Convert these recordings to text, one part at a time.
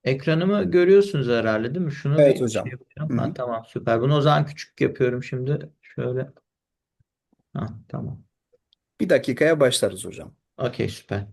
Ekranımı görüyorsunuz herhalde değil mi? Şunu Evet bir şey hocam. yapacağım. Hı Ha, hı. tamam, süper. Bunu o zaman küçük yapıyorum şimdi. Şöyle. Ha, tamam. Bir dakikaya başlarız hocam. Okey, süper.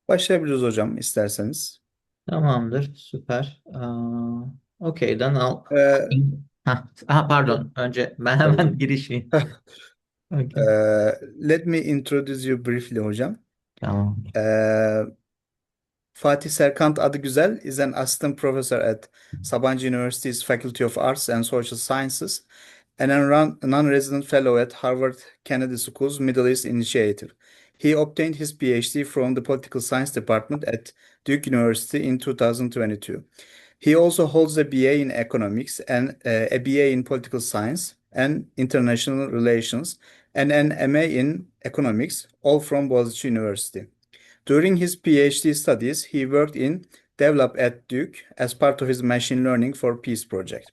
Başlayabiliriz hocam isterseniz. Tamamdır, süper. Okey'den al. Ee, Pardon. Önce ben tabii hemen hocam. girişeyim. Okey. Let me introduce you briefly hocam. Tamam. Ee, Fatih Serkant Adıgüzel is an assistant professor at Sabancı University's Faculty of Arts and Social Sciences and a non-resident fellow at Harvard Kennedy School's Middle East Initiative. He obtained his PhD from the Political Science Department at Duke University in 2022. He also holds a BA in economics and a BA in political science and international relations and an MA in economics, all from Boğaziçi University. During his PhD studies, he worked in Develop at Duke as part of his Machine Learning for Peace project.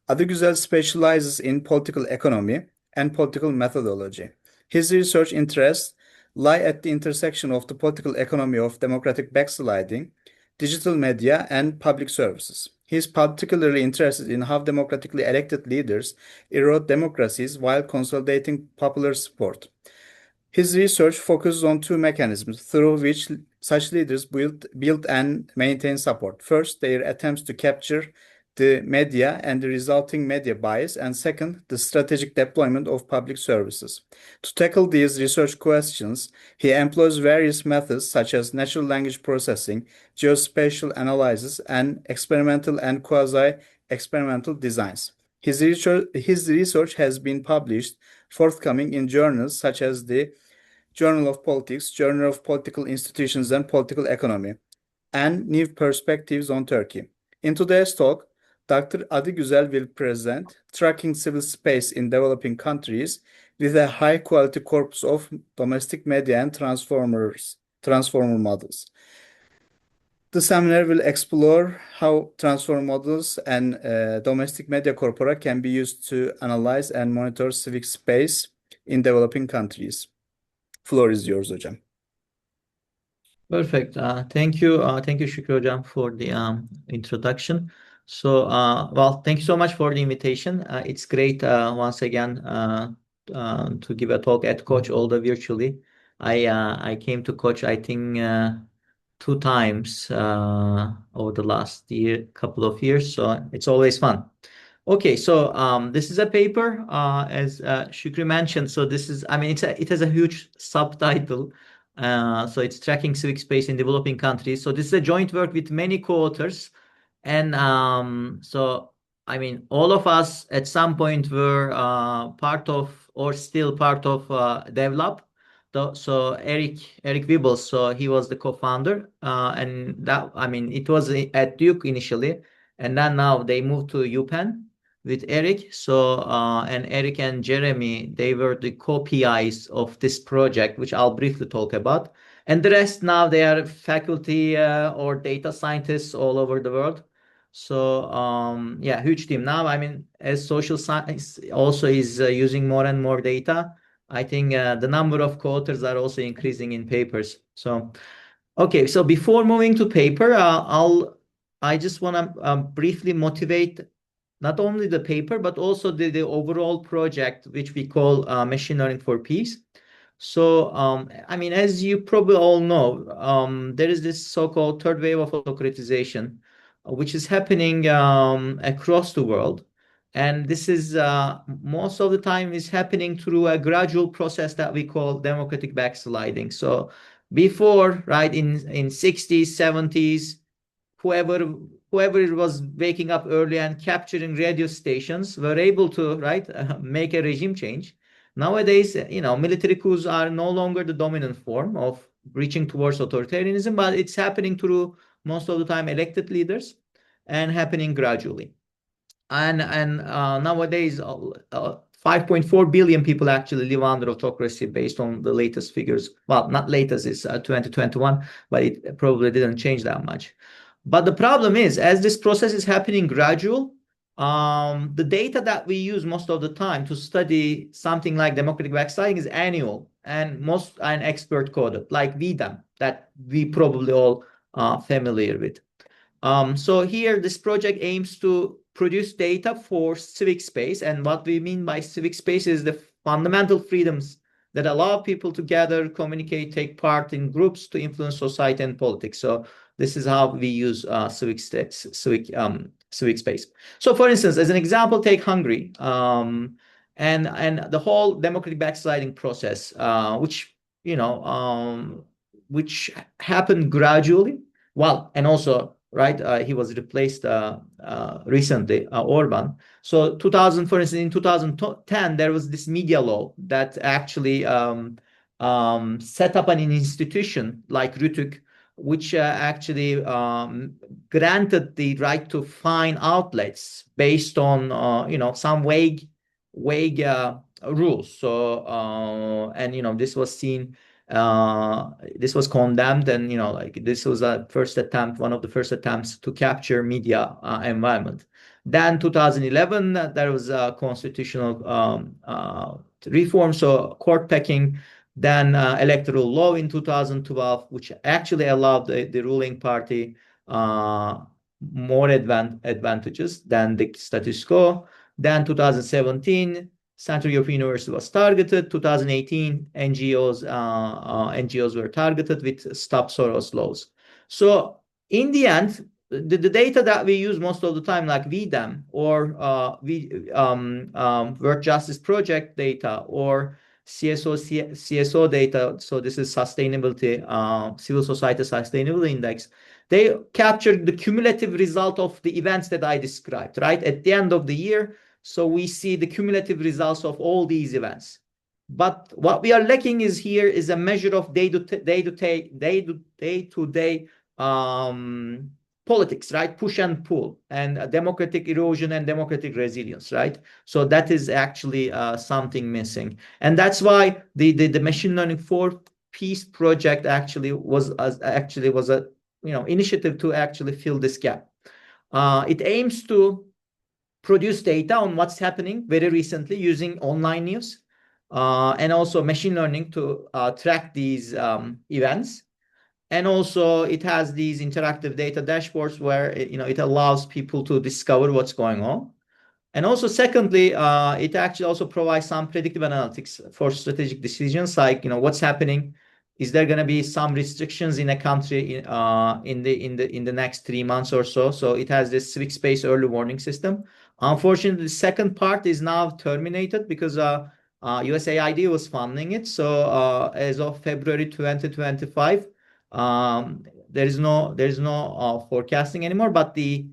Adıgüzel specializes in political economy and political methodology. His research interests lie at the intersection of the political economy of democratic backsliding, digital media, and public services. He is particularly interested in how democratically elected leaders erode democracies while consolidating popular support. His research focuses on two mechanisms through which such leaders build and maintain support. First, their attempts to capture the media and the resulting media bias, and second, the strategic deployment of public services. To tackle these research questions, he employs various methods such as natural language processing, geospatial analysis, and experimental and quasi-experimental designs. His research has been published forthcoming in journals such as the Journal of Politics, Journal of Political Institutions and Political Economy, and New Perspectives on Turkey. In today's talk, Dr. Adıgüzel will present tracking civil space in developing countries with a high quality corpus of domestic media and transformer models. The seminar will explore how transformer models and domestic media corpora can be used to analyze and monitor civic space in developing countries. Floor is yours hocam. Perfect. Thank you, Shukri Hocam, for the introduction. So, well, thank you so much for the invitation. It's great once again to give a talk at Coach, although virtually. I came to Coach, I think, two times over the last couple of years, so it's always fun. Okay, so this is a paper, as Shukri mentioned. So this is, I mean, it has a huge subtitle. So it's tracking civic space in developing countries. So this is a joint work with many co-authors, and so I mean, all of us at some point were part of or still part of Develop. So Eric Wibbles, so he was the co-founder, and that I mean, it was at Duke initially, and then now they moved to UPenn with Eric. So, and Eric and Jeremy, they were the co-PIs of this project, which I'll briefly talk about. And the rest now they are faculty or data scientists all over the world. So, yeah, huge team. Now, I mean, as social science also is using more and more data, I think the number of co-authors are also increasing in papers. So, okay, so before moving to paper, I just want to briefly motivate not only the paper but also the overall project which we call Machine Learning for Peace. So, I mean, as you probably all know, there is this so-called third wave of autocratization, which is happening across the world. And this is most of the time is happening through a gradual process that we call democratic backsliding. So before, right, in 60s, 70s, whoever whoever was waking up early and capturing radio stations were able to right make a regime change. Nowadays, military coups are no longer the dominant form of reaching towards authoritarianism, but it's happening through most of the time elected leaders and happening gradually. And nowadays, 5.4 billion people actually live under autocracy based on the latest figures. Well, not latest, it's 2021, but it probably didn't change that much. But the problem is, as this process is happening gradual, the data that we use most of the time to study something like democratic backsliding is annual and expert coded, like VDEM, that we probably all are familiar with. So here, this project aims to produce data for civic space. And what we mean by civic space is the fundamental freedoms that allow people to gather, communicate, take part in groups to influence society and politics. So this is how we use civic space. So for instance, as an example, take Hungary and the whole democratic backsliding process, which happened gradually. Well, and also, right, he was replaced recently, Orban. So 2000, for instance, in 2010, there was this media law that actually set up an institution like Rütük, which actually granted the right to fine outlets based on, some vague rules. So, this was seen this was condemned, and this was one of the first attempts to capture media environment. Then 2011, there was a constitutional reform, so court packing. Then electoral law in 2012, which actually allowed the ruling party more advantages than the status quo. Then 2017. Central European University was targeted. 2018, NGOs were targeted with Stop Soros laws. So in the end, the data that we use most of the time, like VDEM or World Justice Project data or CSO data, so this is sustainability, civil society sustainability index, they captured the cumulative result of the events that I described, right? At the end of the year, so we see the cumulative results of all these events. But what we are lacking is a measure of day-to-day politics, right? Push and pull, and democratic erosion and democratic resilience, right? So that is actually something missing, and that's why the machine learning for peace project actually was a initiative to actually fill this gap. It aims to produce data on what's happening very recently using online news and also machine learning to track these events. And also it has these interactive data dashboards where it allows people to discover what's going on. And also, secondly, it actually also provides some predictive analytics for strategic decisions, like what's happening. Is there going to be some restrictions in a country in the next 3 months or so? So it has this civic space early warning system. Unfortunately, the second part is now terminated because USAID was funding it. So as of February 2025, there is no forecasting anymore, but the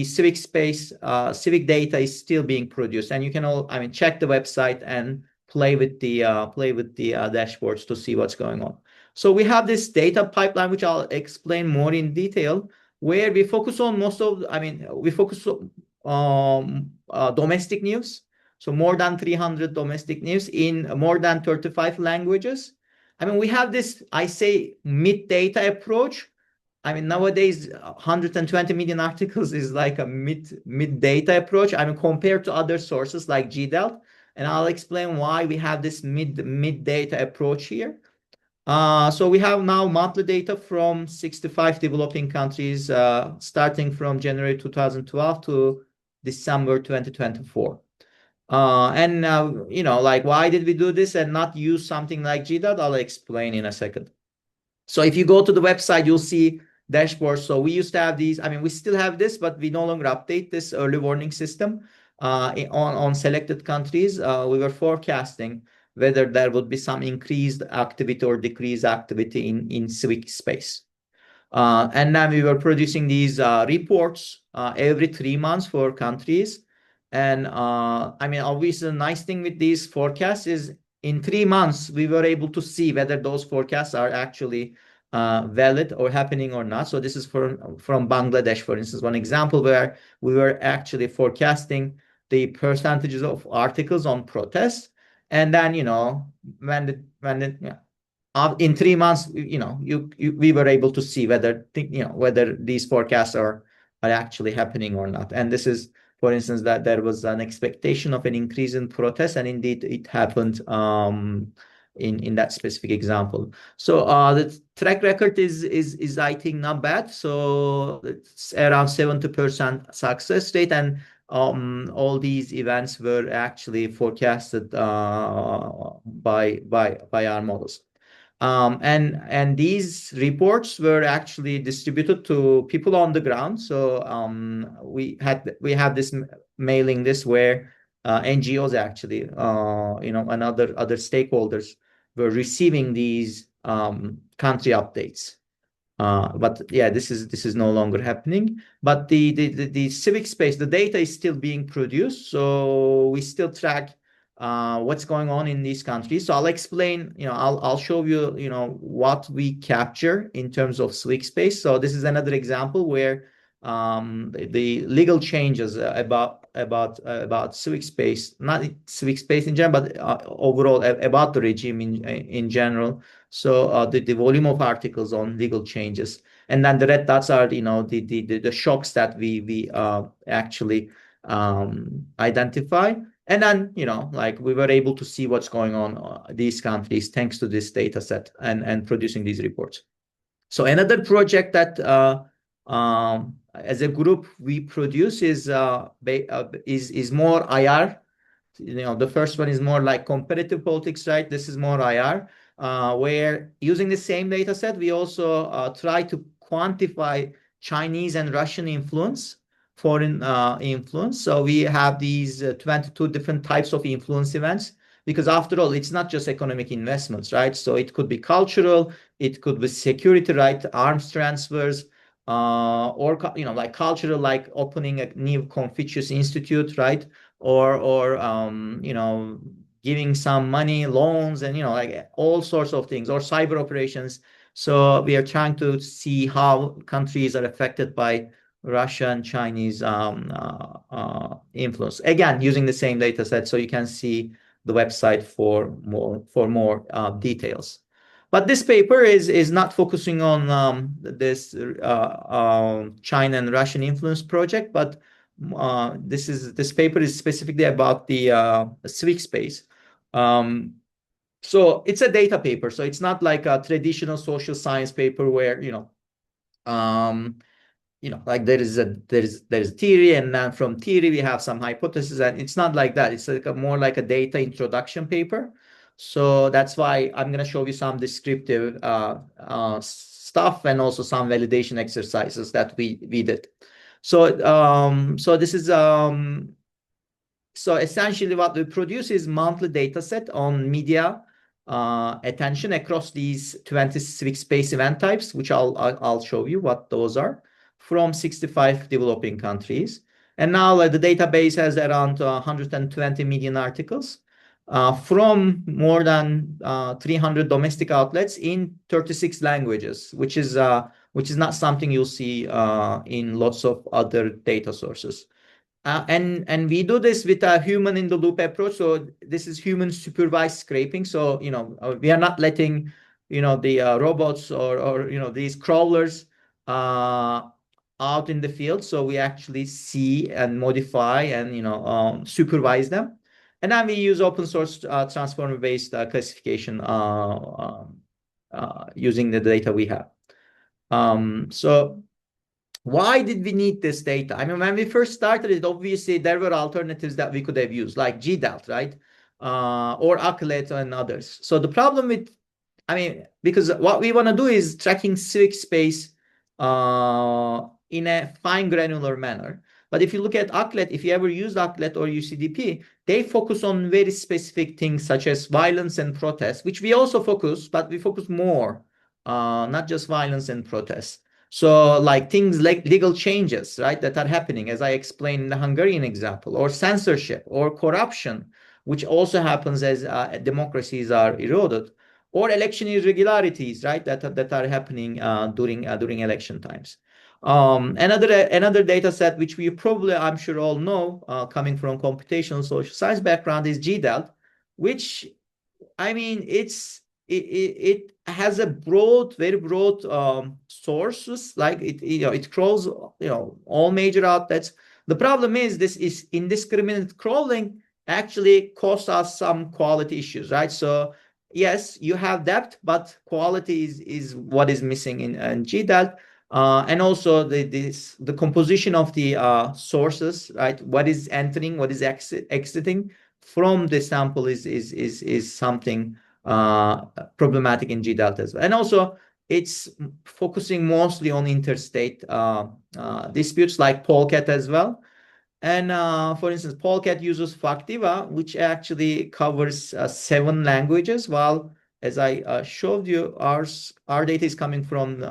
civic space, civic data is still being produced, and you can check the website and play with the dashboards to see what's going on. So we have this data pipeline, which I'll explain more in detail, where we focus on domestic news. So more than 300 domestic news in more than 35 languages. We have this, I say, mid-data approach. Nowadays, 120 million articles is like a mid-data approach. Compared to other sources like GDELT, and I'll explain why we have this mid-data approach here. So we have now monthly data from 65 developing countries, starting from January 2012 to December 2024. Like why did we do this and not use something like GDOT? I'll explain in a second. So if you go to the website, you'll see dashboards. So we used to have these. I mean, we still have this, but we no longer update this early warning system on selected countries. We were forecasting whether there would be some increased activity or decreased activity in civic space. And then we were producing these reports every 3 months for countries. And I mean, obviously, the nice thing with these forecasts is in 3 months, we were able to see whether those forecasts are actually valid or happening or not. So this is from Bangladesh, for instance, one example where we were actually forecasting the percentages of articles on protests. And then, in 3 months, we were able to see whether these forecasts are actually happening or not. And this is, for instance, that there was an expectation of an increase in protests, and indeed it happened in that specific example. So the track record is I think not bad. So it's around 70% success rate, and all these events were actually forecasted by our models. And these reports were actually distributed to people on the ground. So we have this mailing list where NGOs actually, and other stakeholders were receiving these country updates. But yeah, this is no longer happening. But the civic space, the data is still being produced, so we still track what's going on in these countries. So I'll explain, I'll show you, what we capture in terms of civic space. So this is another example where the legal changes about civic space, not civic space in general, but overall about the regime in general. So the volume of articles on legal changes, and then the red dots are the shocks that we actually identify. And then, like we were able to see what's going on these countries thanks to this data set and producing these reports. So another project that as a group we produce is more IR. The first one is more like competitive politics, right? This is more IR, where using the same data set, we also try to quantify Chinese and Russian influence, foreign influence. So we have these 22 different types of influence events, because after all, it's not just economic investments, right? So it could be cultural, it could be security, right? Arms transfers, or like cultural, like opening a new Confucius Institute, right? Or giving some money, loans, and like all sorts of things, or cyber operations. So we are trying to see how countries are affected by Russian, Chinese influence. Again, using the same data set, so you can see the website for more details. But this paper is not focusing on this China and Russian influence project, but this paper is specifically about the civic space. So it's a data paper, so it's not like a traditional social science paper where like there is theory, and then from theory we have some hypothesis, and it's not like that. It's like more like a data introduction paper. So that's why I'm going to show you some descriptive stuff and also some validation exercises that we did. So this is so essentially what we produce is monthly data set on media attention across these 20 civic space event types, which I'll show you what those are, from 65 developing countries. And now the database has around 120 million articles from more than 300 domestic outlets in 36 languages, which is not something you'll see in lots of other data sources. And we do this with a human in the loop approach. So this is human supervised scraping. So we are not letting the robots or these crawlers out in the field. So we actually see and modify and supervise them. And then we use open source transformer based classification using the data we have. So Why did we need this data? I mean, when we first started it, obviously there were alternatives that we could have used, like GDALT, right? Or Aklet and others. So the problem with, I mean, because what we want to do is tracking civic space in a fine granular manner. But if you look at Aklet, if you ever use Aklet or UCDP, they focus on very specific things such as violence and protest, which we also focus, but we focus more, not just violence and protest. So like things like legal changes, right, that are happening, as I explained in the Hungarian example, or censorship or corruption, which also happens as democracies are eroded, or election irregularities, right, that are happening during election times. Another data set which we probably, I'm sure, all know, coming from computational social science background, is GDALT, which, I mean, it has a broad, very broad sources. Like it crawls, all major outlets. The problem is this is indiscriminate crawling actually costs us some quality issues, right? So yes, you have depth, but quality is what is missing in GDAL. And also the composition of the sources, right? What is entering, what is exiting from the sample is something problematic in GDALT as well. And also, it's focusing mostly on interstate disputes like Polcat as well. And for instance, Polcat uses Factiva, which actually covers 7 languages, while as I showed you, our data is coming from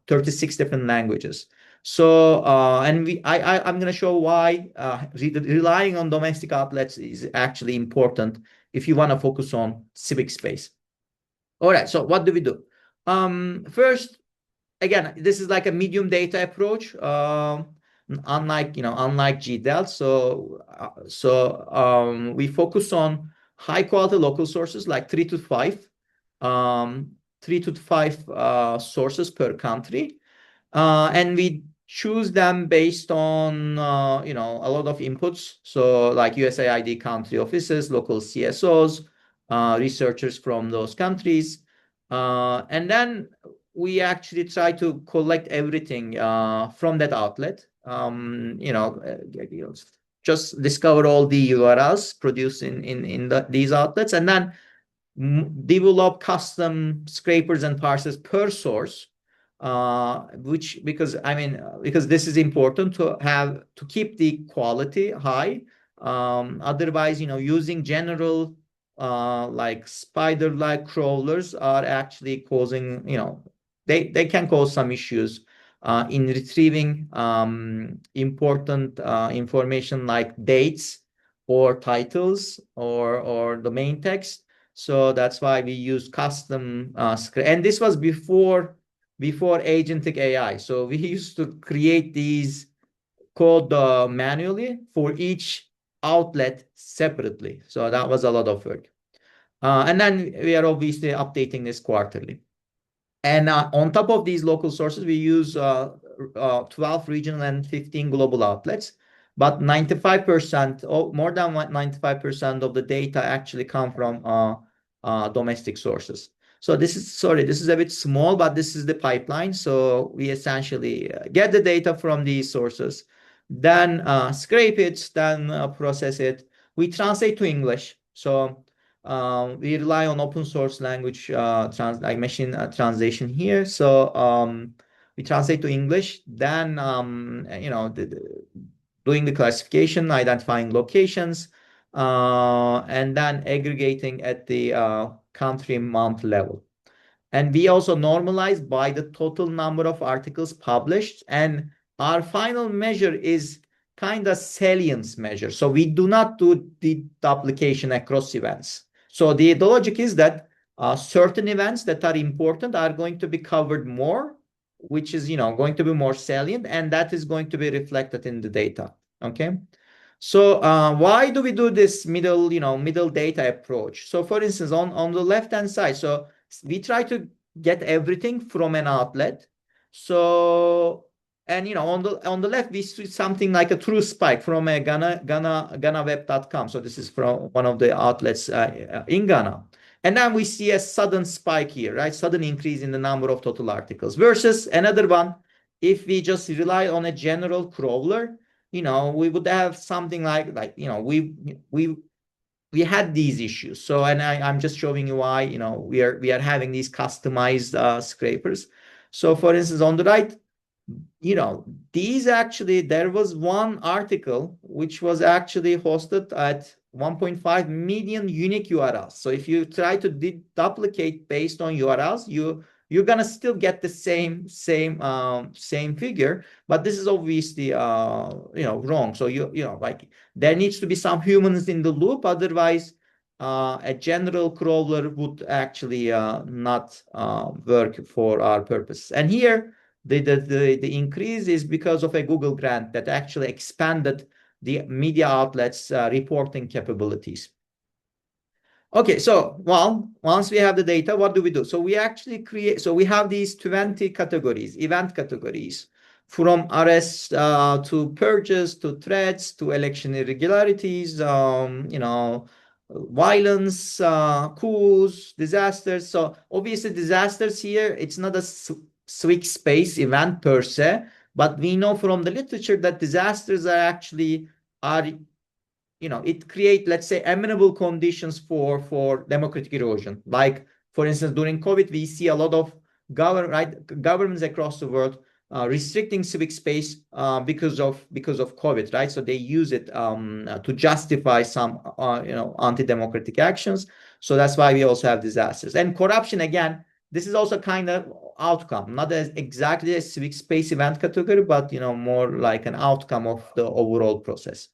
36 different languages. So, and I'm going to show why relying on domestic outlets is actually important if you want to focus on civic space. All right, so what do we do? First, again, this is like a medium data approach, unlike GDAL. So we focus on high quality local sources, like um, 3 to 5 sources per country, and we choose them based on a lot of inputs. So like USAID country offices, local CSOs, researchers from those countries, and then we actually try to collect everything from that outlet. Just discover all the URLs produced in these outlets, and then develop custom scrapers and parsers per source, which, because this is important to keep the quality high. Otherwise, using general like spider-like crawlers are actually causing, they can cause some issues in retrieving important information like dates or titles or domain text. So that's why we use custom script. And this was before agentic AI. So we used to create these code manually for each outlet separately. So that was a lot of work. And then we are obviously updating this quarterly. And on top of these local sources, we use 12 regional and 15 global outlets. But 95%, or more than 95% of the data actually come from domestic sources. So this is a bit small, but this is the pipeline. So we essentially get the data from these sources, then scrape it, then process it. We translate to English. So we rely on open source language like machine translation here. So we translate to English, then doing the classification, identifying locations, and then aggregating at the country month level. And we also normalize by the total number of articles published. And our final measure is kind of salience measure. So we do not do the duplication across events. So the logic is that certain events that are important are going to be covered more, which is going to be more salient, and that is going to be reflected in the data. Okay. So why do we do this middle data approach? So for instance, on the left hand side, so we try to get everything from an outlet. So, and on the left we see something like a true spike from a GhanaWeb.com. So this is from one of the outlets in Ghana. And then we see a sudden spike here, right? Sudden increase in the number of total articles versus another one if we just rely on a general crawler, we would have something like we had these issues. So, and I'm just showing you why, we are having these customized scrapers. So for instance, on the right, these actually, there was one article which was actually hosted at 1.5 million unique URLs. So if you try to duplicate based on URLs, you're gonna still get the same figure, but this is obviously wrong. So like there needs to be some humans in the loop, otherwise a general crawler would actually not work for our purpose. And here the increase is because of a Google grant that actually expanded the media outlets reporting capabilities. Okay, so once we have the data, what do we do? So we actually we have these 20 categories, event categories, from arrests to purges to threats to election irregularities, violence, coups, disasters. So obviously disasters here, it's not a Civic space event per se, but we know from the literature that disasters are it create, let's say, amenable conditions for democratic erosion. Like, for instance, during COVID, we see a lot of governments across the world restricting civic space because of COVID, right? So they use it to justify some anti-democratic actions. So that's why we also have disasters. And corruption, again, this is also kind of outcome, not as exactly a civic space event category, but more like an outcome of the overall process.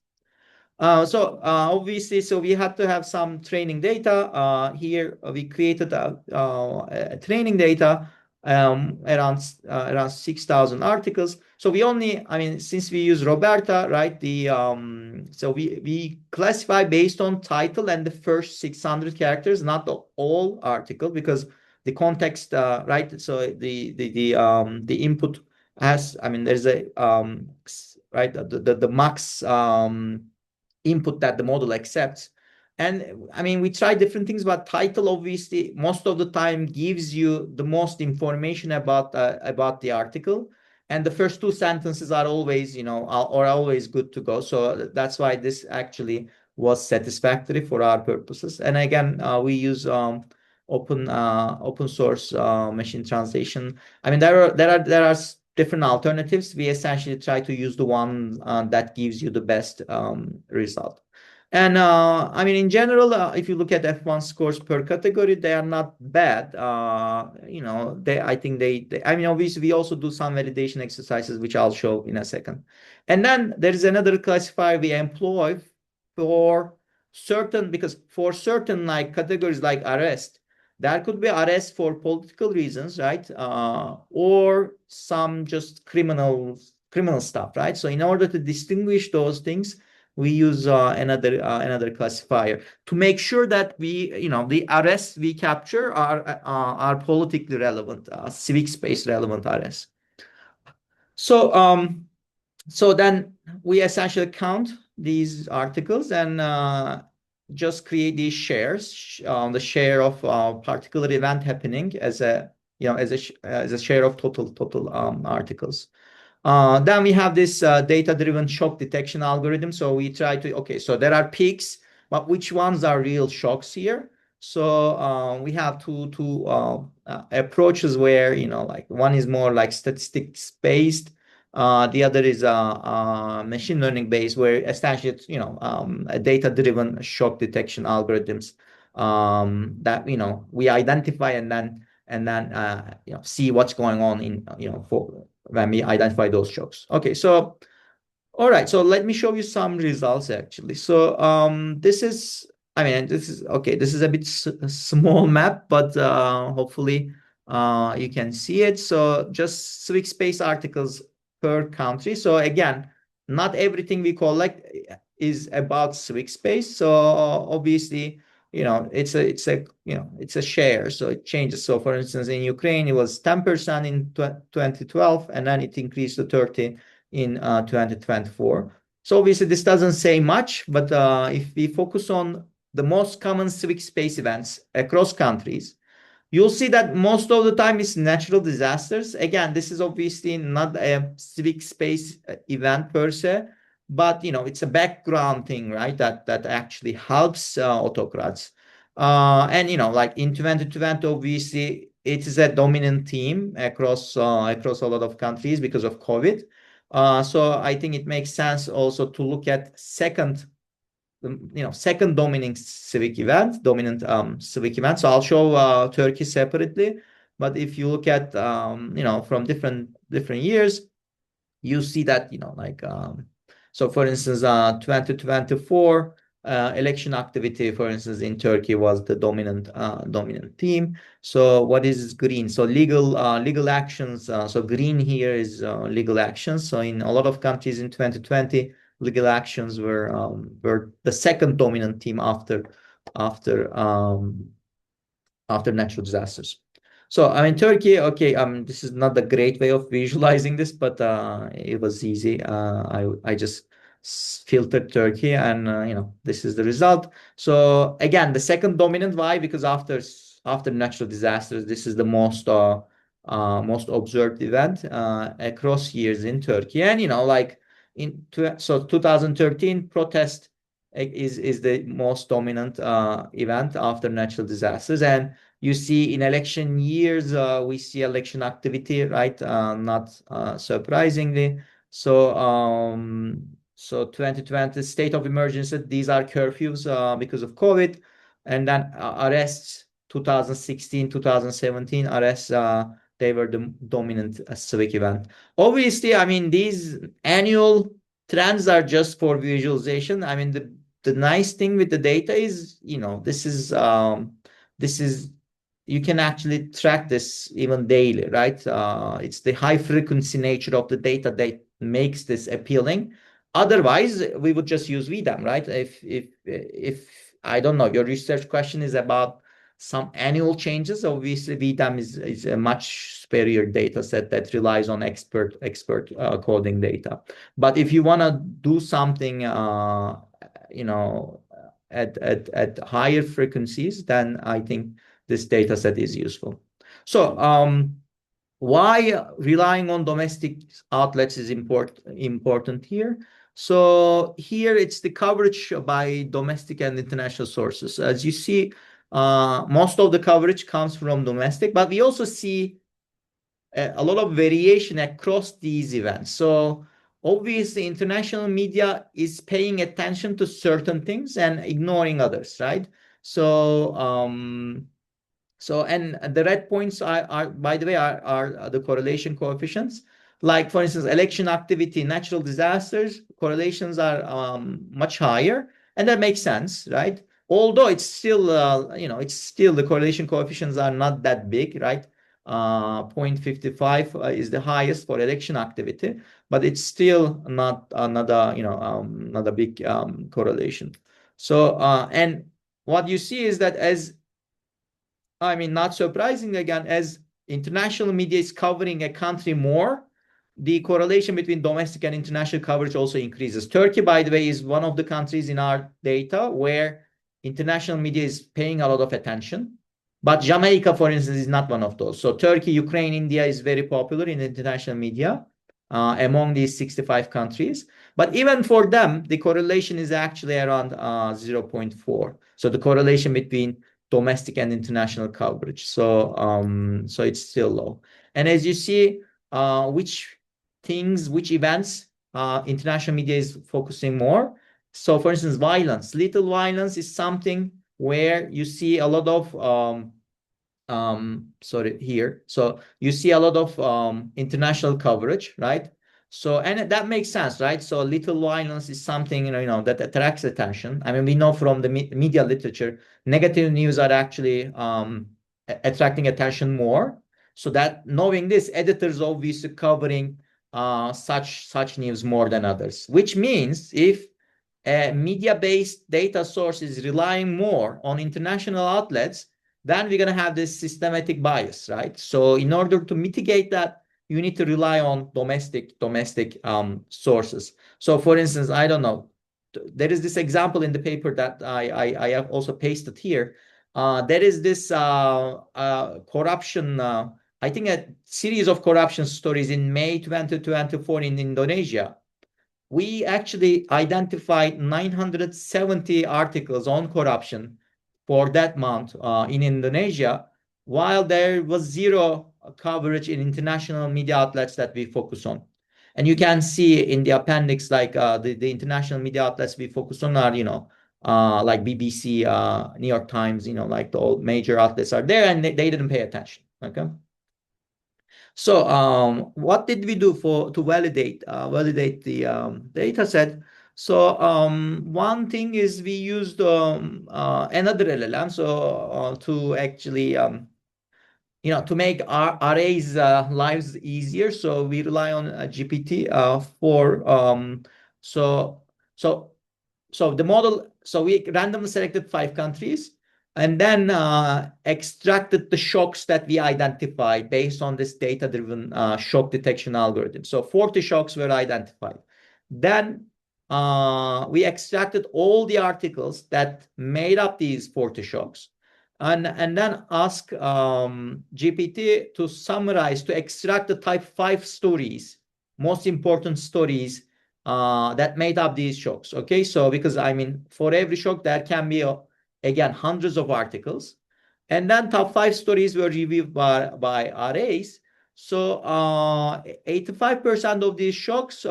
Obviously, so we had to have some training data. Here we created a training data around 6,000 articles. So since we use Roberta, right? So we classify based on title and the first 600 characters, not all article, because the context, right? So the input has, there's a right the max input that the model accepts. And we try different things, but title obviously most of the time gives you the most information about the article, and the first two sentences are always always good to go. So that's why this actually was satisfactory for our purposes. And again, we use open source machine translation. There are different alternatives. We essentially try to use the one that gives you the best result. And in general, if you look at F1 scores per category, they are not bad. Obviously we also do some validation exercises, which I'll show in a second. And then there is another classifier we employ for certain like categories like arrest. There could be arrest for political reasons, right? Or some just criminal stuff, right? So in order to distinguish those things, we use another classifier to make sure that the arrests we capture are politically relevant, civic space relevant arrests. So then we essentially count these articles and just create these shares, the share of particular event happening as a share of total articles. Then we have this data-driven shock detection algorithm. So we try to, so there are peaks, but which ones are real shocks here? So we have two approaches where, like one is more like statistics based. The other is machine learning based, where essentially it's, a data-driven shock detection algorithms that, we identify and then see what's going on in, for when we identify those shocks. Okay, so all right, so let me show you some results actually. So this is a bit small map, but hopefully you can see it. So just civic space articles per country. So again, not everything we collect is about civic space. So obviously, it's a share, so it changes. So for instance, in Ukraine, it was 10% in 2012, and then it increased to 30 in 2024. So obviously this doesn't say much, but if we focus on the most common civic space events across countries, you'll see that most of the time it's natural disasters. Again, this is obviously not a civic space event per se, but it's a background thing, right? That actually helps autocrats. And like in 2020, obviously it is a dominant theme across a lot of countries because of COVID. So I think it makes sense also to look at second dominant civic event. So I'll show Turkey separately. But if you look at from different years, you see that so for instance 2024 election activity, for instance, in Turkey was the dominant theme. So what is green? So legal actions. So green here is legal actions. So in a lot of countries in 2020, legal actions were the second dominant theme after natural disasters. So I mean, Turkey, okay, this is not a great way of visualizing this, but it was easy. I just filtered Turkey, and this is the result. So again, the second dominant. Why? Because after natural disasters, this is the most observed event across years in Turkey, and like so 2013 protest is the most dominant event after natural disasters. And you see in election years, we see election activity, right? Not surprisingly. So 2020 state of emergency, these are curfews because of COVID. And then arrests, 2016, 2017 arrests, they were the dominant civic event. Obviously, I mean, these annual trends are just for visualization. I mean, the nice thing with the data is, this is you can actually track this even daily, right? It's the high frequency nature of the data that makes this appealing. Otherwise, we would just use VDAM, right? If I don't know, your research question is about some annual changes, obviously VDAM is a much superior data set that relies on expert coding data. But if you want to do something, at higher frequencies, then I think this data set is useful. So why relying on domestic outlets is important here? So here it's the coverage by domestic and international sources. As you see, most of the coverage comes from domestic, but we also see a lot of variation across these events. So obviously international media is paying attention to certain things and ignoring others, right? So and the red points are by the way, are the correlation coefficients. Like for instance, election activity, natural disasters, correlations are much higher, and that makes sense, right? Although it's still, the correlation coefficients are not that big, right? 0.55 is the highest for election activity, but it's still not a big correlation. So and what you see is that not surprising again, as international media is covering a country more, the correlation between domestic and international coverage also increases. Turkey, by the way, is one of the countries in our data where international media is paying a lot of attention. But Jamaica, for instance, is not one of those. So Turkey, Ukraine, India is very popular in international media among these 65 countries. But even for them, the correlation is actually around 0.4. So the correlation between domestic and international coverage. So it's still low. And as you see, which events international media is focusing more. So for instance, violence, lethal violence is something where you see a lot of here. So you see a lot of international coverage, right? So, and that makes sense, right? So lethal violence is something, that attracts attention. I mean, we know from the media literature, negative news are actually attracting attention more. So that knowing this, editors obviously covering such news more than others, which means if a media-based data source is relying more on international outlets, then we're going to have this systematic bias, right? So in order to mitigate that, you need to rely on domestic sources. So for instance, I don't know, there is this example in the paper that I have also pasted here. there is this corruption, I think a series of corruption stories in May 2024 in Indonesia. We actually identified 970 articles on corruption for that month in Indonesia, while there was zero coverage in international media outlets that we focus on. And you can see in the appendix, like the international media outlets we focus on are, like BBC, New York Times, like the old major outlets are there, and they didn't pay attention. Okay. So what did we do to validate the data set? So one thing is we used another LLM to actually to make our arrays lives easier. So we rely on GPT for so so so the model. So we randomly selected 5 countries and then extracted the shocks that we identified based on this data-driven shock detection algorithm. So 40 shocks were identified. Then we extracted all the articles that made up these 40 shocks and then ask GPT to summarize, to extract the type 5 stories, most important stories that made up these shocks. Okay, so because I mean, for every shock, there can be, again, hundreds of articles. And then top 5 stories were reviewed by RAs. So 85% of these shocks,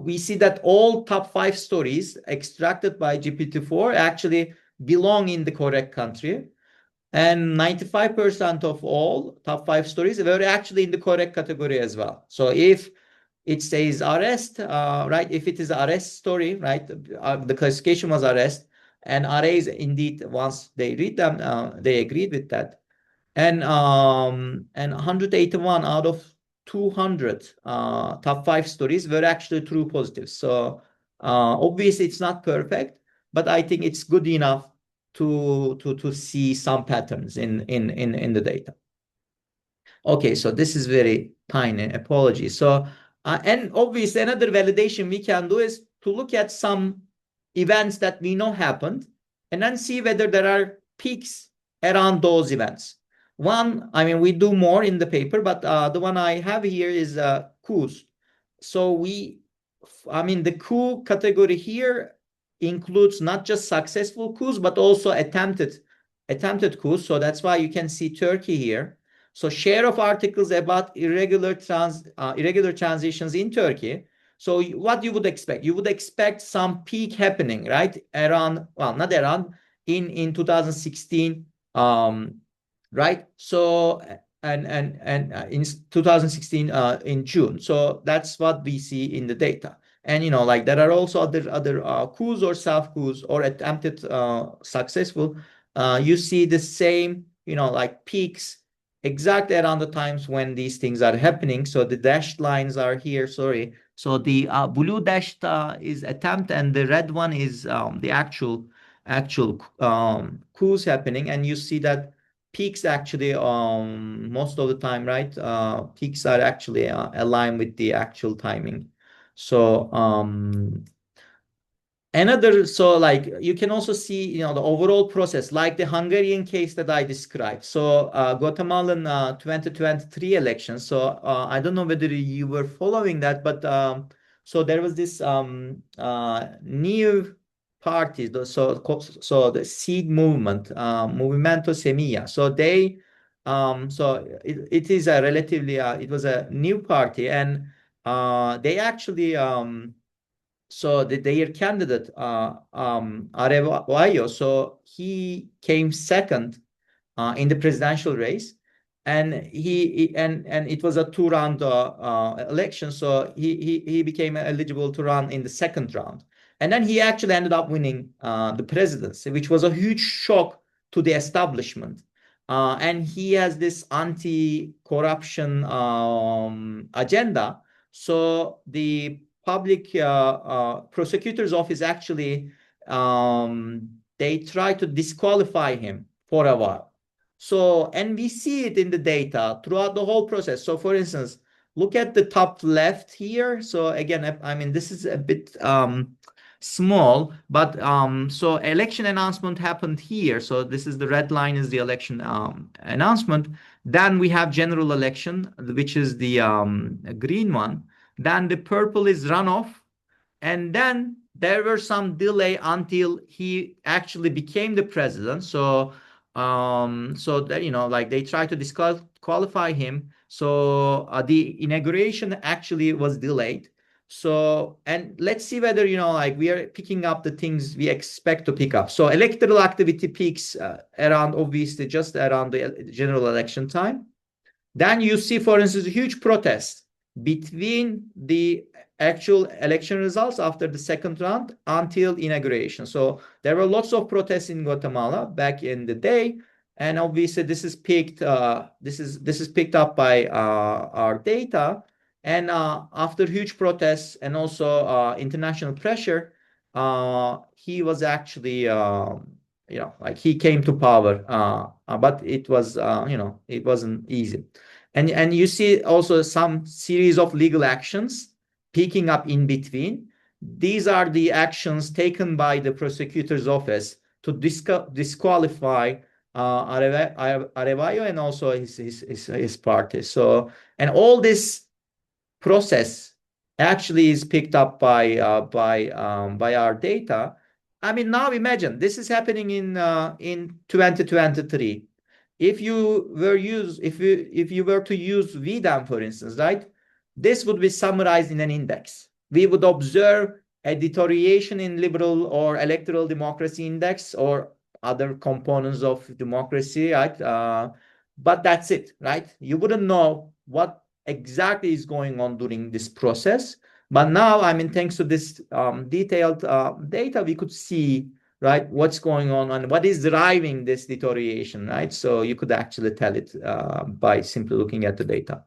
we see that all top 5 stories extracted by GPT-4 actually belong in the correct country. And 95% of all top 5 stories were actually in the correct category as well. So if it says arrest, right? If it is arrest story, right? The classification was arrest, and RAs indeed, once they read them, they agreed with that. And 181 out of 200 top 5 stories were actually true positives. So obviously it's not perfect, but I think it's good enough to see some patterns in the data. Okay, so this is very tiny. Apologies. So and obviously another validation we can do is to look at some events that we know happened and then see whether there are peaks around those events. One, I mean, we do more in the paper, but the one I have here is coups. So I mean, the coup category here includes not just successful coups, but also attempted coups. So that's why you can see Turkey here. So share of articles about irregular transitions in Turkey. So what you would expect? You would expect some peak happening, right? Around, well, not around, in 2016, right? So and in 2016 in June. So that's what we see in the data. And like there are also other coups or self coups or attempted successful. You see the same, like peaks exactly around the times when these things are happening. So the dashed lines are here. Sorry. So the blue dashed is attempt, and the red one is the actual coups happening. And you see that peaks actually most of the time, right? Peaks are actually aligned with the actual timing. So so like you can also see, the overall process, like the Hungarian case that I described. So Guatemalan 2023 elections. So I don't know whether you were following that, but so there was this new party, so the seed movement, Movimento Semilla. So it is a relatively it was a new party, and they actually so their candidate Arevallo, so he came second in the presidential race, and it was a two-round election, so he became eligible to run in the second round, and then he actually ended up winning the presidency, which was a huge shock to the establishment. And he has this anti-corruption agenda, so the public prosecutor's office actually they try to disqualify him for a while. So, and we see it in the data throughout the whole process. So for instance, look at the top left here. So again, I mean, this is a bit small, but so election announcement happened here. So this is the red line is the election announcement. Then we have general election, which is the green one. Then the purple is runoff. And then there were some delay until he actually became the president. So so that, you know, like they tried to disqualify him. So the inauguration actually was delayed. So, and let's see whether, you know, like we are picking up the things we expect to pick up. So electoral activity peaks around, obviously, just around the general election time. Then you see, for instance, a huge protest between the actual election results after the second round until inauguration. So there were lots of protests in Guatemala back in the day, and obviously this is picked. This is picked up by our data. And after huge protests and also international pressure, he was actually, you know, like he came to power. But it was, you know, it wasn't easy. And you see also some series of legal actions picking up in between. These are the actions taken by the prosecutor's office to disqualify Arevalo and also his party. So, and all this process actually is picked up by our data. I mean, now imagine this is happening in 2023. If you were to use VDAM, for instance, right? This would be summarized in an index. We would observe a deterioration in liberal or electoral democracy index or other components of democracy, right? But that's it, right? You wouldn't know what exactly is going on during this process. But now, I mean, thanks to this detailed data, we could see, right, what's going on and what is driving this deterioration, right? So you could actually tell it by simply looking at the data.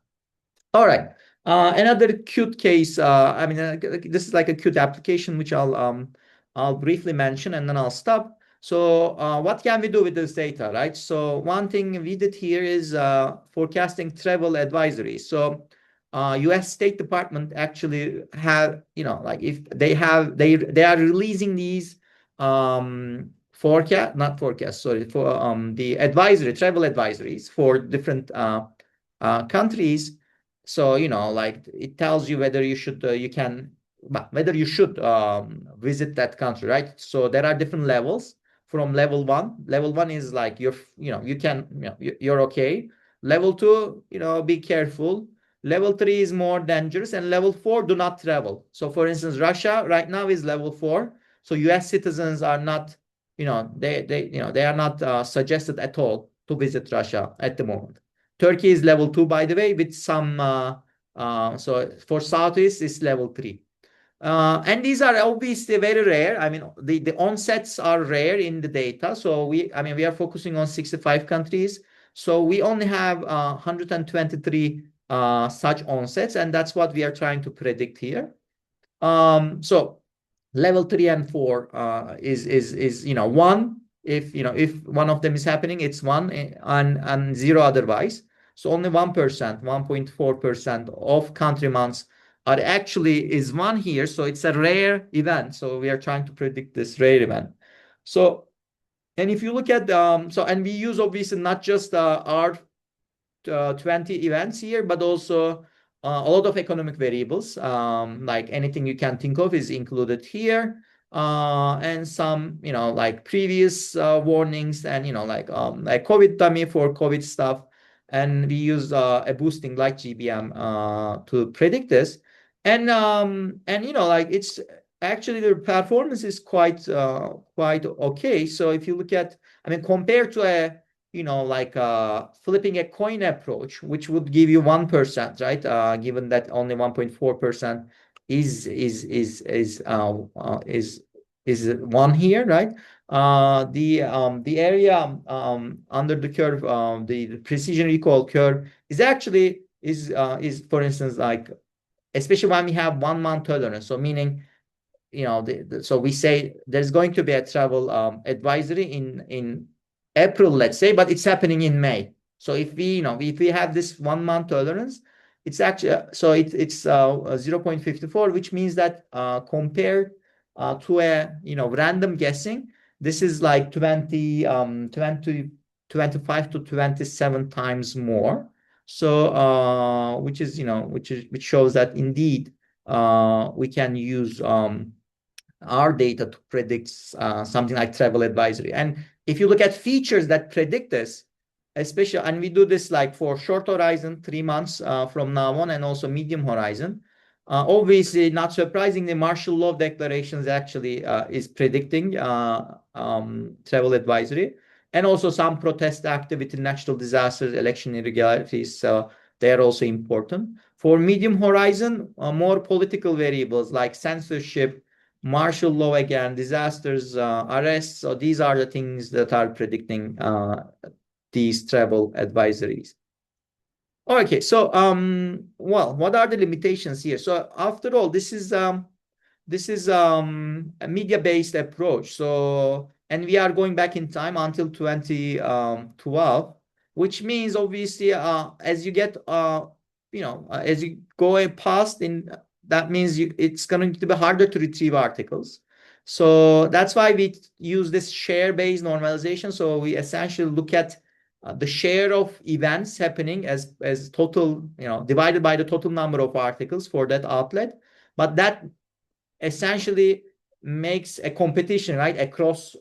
All right. Another cute case. I mean, this is like a cute application, which I'll briefly mention and then I'll stop. So what can we do with this data, right? So one thing we did here is forecasting travel advisories. So U.S. State Department actually have, you know, like if they have, they are releasing these not forecast, sorry, for the travel advisories for different countries. So, you know, like it tells you whether you should, whether you should visit that country, right? So there are different levels from level one. Level one is like you're, you know, you can, you know, you're okay. Level two, you know, be careful. Level three is more dangerous, and level four, do not travel. So, for instance, Russia right now is level four. So, U.S. citizens are not, you know, they are not suggested at all to visit Russia at the moment. Turkey is level two, by the way, with some. So for Southeast, it's level three. And these are obviously very rare. I mean, the onsets are rare in the data. So we are focusing on 65 countries. So we only have 123 such onsets, and that's what we are trying to predict here. So level 3 and 4 is, you know, one. If, you know, if one of them is happening, it's one, and zero otherwise. So only 1%, 1.4% of country months are actually is one here. So it's a rare event. So we are trying to predict this rare event. So, and if you look at so, and we use obviously not just our 20 events here, but also a lot of economic variables, like anything you can think of is included here, and some, you know, like previous warnings, and, you know, like COVID dummy for COVID stuff, and we use a boosting like GBM to predict this, and you know, like it's actually the performance is quite okay. So if you look at, I mean, compared to a, you know, like flipping a coin approach, which would give you 1%, right? Given that only 1.4% is one here, right? The area under the curve, the precision recall curve is actually is for instance, like especially when we have 1 month tolerance. So meaning, you know, so we say there's going to be a travel advisory in April, let's say, but it's happening in May. So if we, you know, if we have this 1 month tolerance, it's actually, so it's 0.54, which means that compared to a random guessing, this is like 25 to 27 times more. So which shows that indeed we can use our data to predict something like travel advisory. And if you look at features that predict this, especially, and we do this like for short horizon, 3 months from now on, and also medium horizon. Obviously, not surprisingly, martial law declarations actually is predicting travel advisory, and also some protest activity, natural disasters, election irregularities. So they are also important. For medium horizon, more political variables like censorship, martial law again, disasters, arrests. So these are the things that are predicting these travel advisories. Okay, so well, what are the limitations here? So after all, this is a media-based approach. So, and we are going back in time until 2012, which means obviously as you get as you go past in that means it's going to be harder to retrieve articles. So that's why we use this share-based normalization. So we essentially look at the share of events happening as total, divided by the total number of articles for that outlet. But that essentially makes a competition, right, across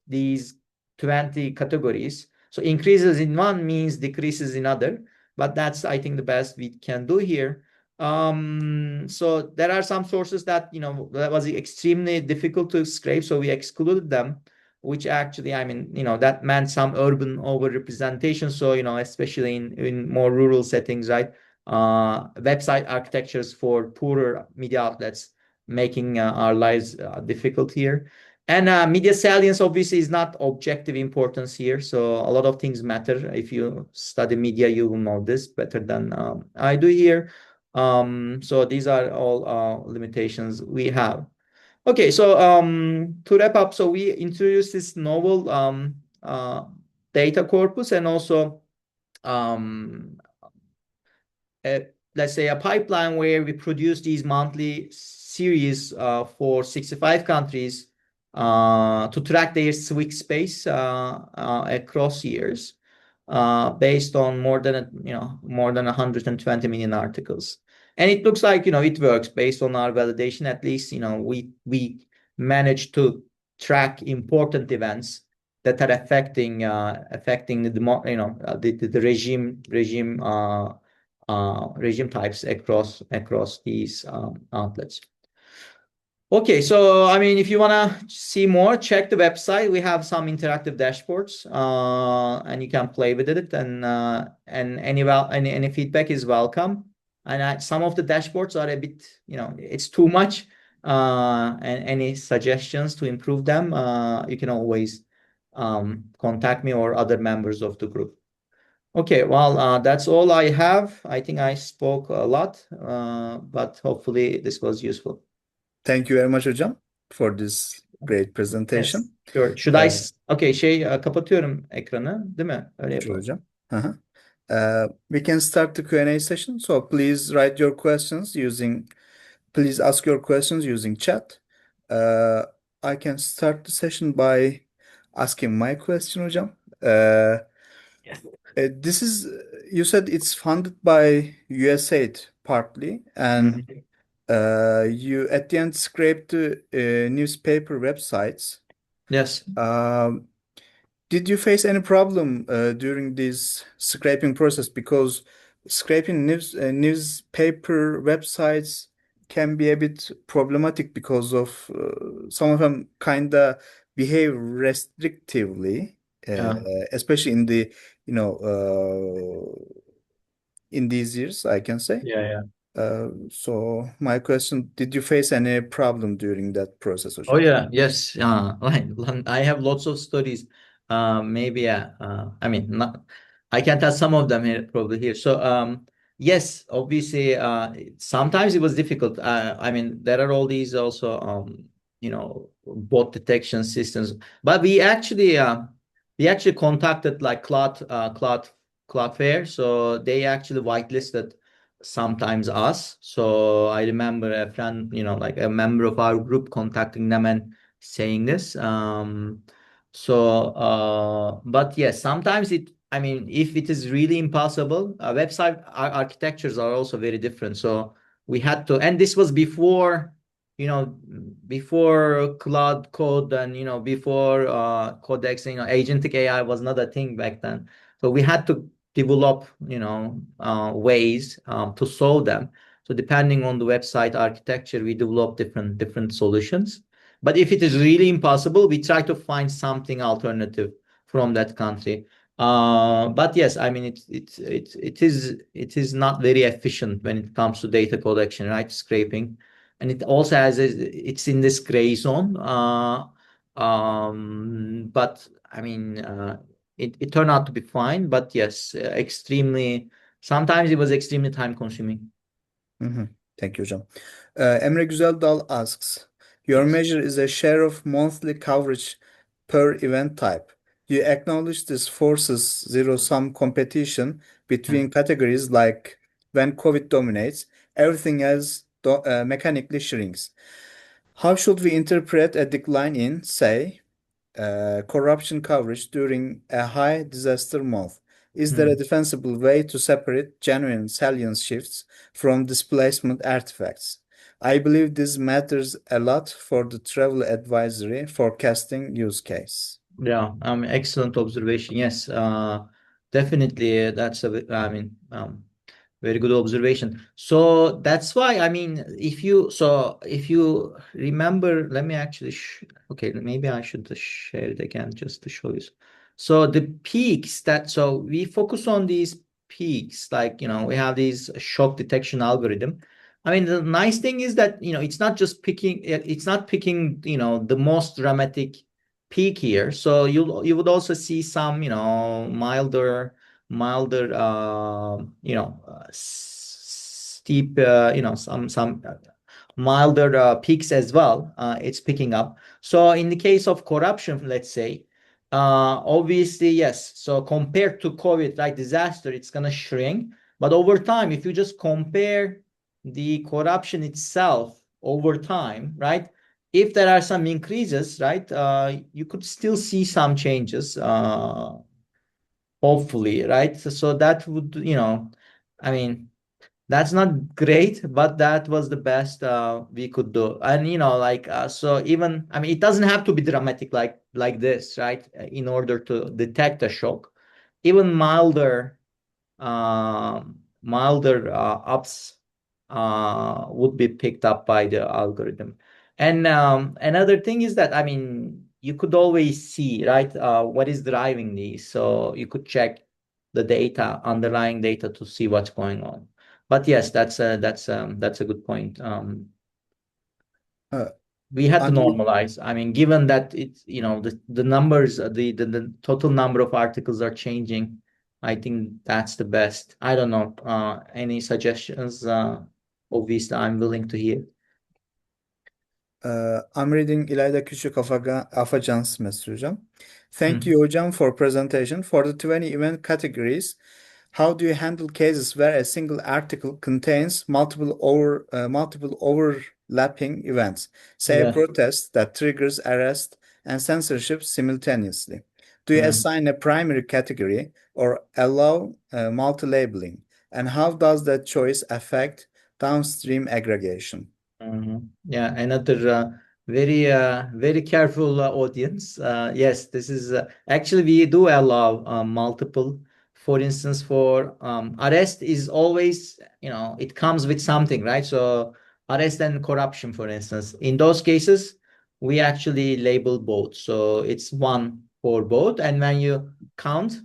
these 20 categories. So increases in one means decreases in other, but that's, I think, the best we can do here. So there are some sources that that was extremely difficult to scrape, so we excluded them, which actually, I mean, that meant some urban overrepresentation. So especially in more rural settings, right? Website architectures for poorer media outlets, making our lives difficult here. And media salience obviously is not objective importance here. So a lot of things matter. If you study media, you will know this better than I do here. So these are all limitations we have. Okay, so to wrap up, so we introduced this novel data corpus, and also um, let's say a pipeline where we produce these monthly series for 65 countries to track their Civic space across years based on more than 120 million articles. And it looks like it works based on our validation. At least we managed to track important events that are affecting the regime types across these outlets. Okay, so I mean, if you want to see more, check the website. We have some interactive dashboards, and you can play with it. And any feedback is welcome. And some of the dashboards are a bit, it's too much. And any suggestions to improve them, you can always contact me or other members of the group. Okay, well, that's all I have. I think I spoke a lot, but hopefully this was useful. Thank you very much hocam for this great Yes, presentation. sure. Should I? Okay, kapatıyorum ekranı, değil mi? Öyle Sure yapalım. hocam. We can start the Q&A session. So please write your questions please ask your questions using chat. I can start the session by asking my question hocam. Yes. This is, you said it's funded by USAID partly, and you at the end scraped the newspaper websites. Yes. Did you face any problem during this scraping process? Because scraping newspaper websites can be a bit problematic because of some of them kind of behave restrictively, especially in the in these years, I can say. Yeah. So my question, did you face any problem during that process, Oh hocam? yeah, yes. Right. I have lots of studies. Maybe yeah. I mean, not, I can tell some of them here probably here. So yes, obviously, sometimes it was difficult. I mean, there are all these also bot detection systems, but we actually contacted like Cloudflare, so they actually whitelisted sometimes us. So I remember a friend, like a member of our group contacting them and saying this. But yes, sometimes I mean, if it is really impossible, website architectures are also very different. So we had to, and this was before, you know, before Cloud Code and, before Codex, agentic AI was not a thing back then. So we had to develop, ways to solve them. So depending on the website architecture, we develop different solutions. But if it is really impossible, we try to find something alternative from that country. But yes, I mean it is not very efficient when it comes to data collection, right? Scraping, and it also it's in this gray zone. But I mean, it turned out to be fine. But yes, extremely. Sometimes it was extremely time consuming. Mhm. Thank you, hocam. Emre Güzeldal asks, your Yes. measure is a share of monthly coverage per event type. Do you acknowledge this forces zero-sum competition Yeah. between categories like when COVID dominates, everything else mechanically shrinks? How should we interpret a decline in, say, corruption coverage during a high disaster month? Is there a Hmm. defensible way to separate genuine salience shifts from displacement artifacts? I believe this matters a lot for the travel advisory forecasting use case. Yeah, excellent observation. Yes, definitely. I mean, very good observation. So that's why, I mean, if you remember, let me actually, okay, maybe I should just share it again just to show you. So the peaks so we focus on these peaks, like, we have these shock detection algorithm. I mean, the nice thing is that, it's not just it's not picking, the most dramatic peak here. So you would also see some, milder, steep, some milder peaks as well. It's picking up. So in the case of corruption, let's say, obviously, yes. So compared to COVID, like disaster, it's gonna shrink. But over time, if you just compare the corruption itself over time, right? If there are some increases, right, you could still see some changes, hopefully, right? So that would, I mean, that's not great, but that was the best we could do. And like so even I mean it doesn't have to be dramatic like this, right? In order to detect a shock. Even milder ups would be picked up by the algorithm. And another thing is that I mean you could always see, right, what is driving these. So you could check the data, underlying data, to see what's going on. But yes, that's a good point. Uh, We had to I'm normalize. I mean, given that it's, the numbers, the total number of articles are changing, I think that's the best. I don't know. Any suggestions? Obviously, I'm willing to hear. I'm reading İlayda Küçük Afacan's message hocam. Thank Mhm. you hocam for presentation. For the 20 event categories, how do you handle cases where a single article contains multiple overlapping events, say a Yeah. protest that triggers arrest and censorship simultaneously? Do you Mhm. assign a primary category or allow multi-labeling? And how does that choice affect downstream aggregation? Yeah, another very careful audience. Yes, this is actually we do allow multiple. For instance, for arrest is always, it comes with something, right? So arrest and corruption, for instance, in those cases, we actually label both. So it's one for both, and when you count,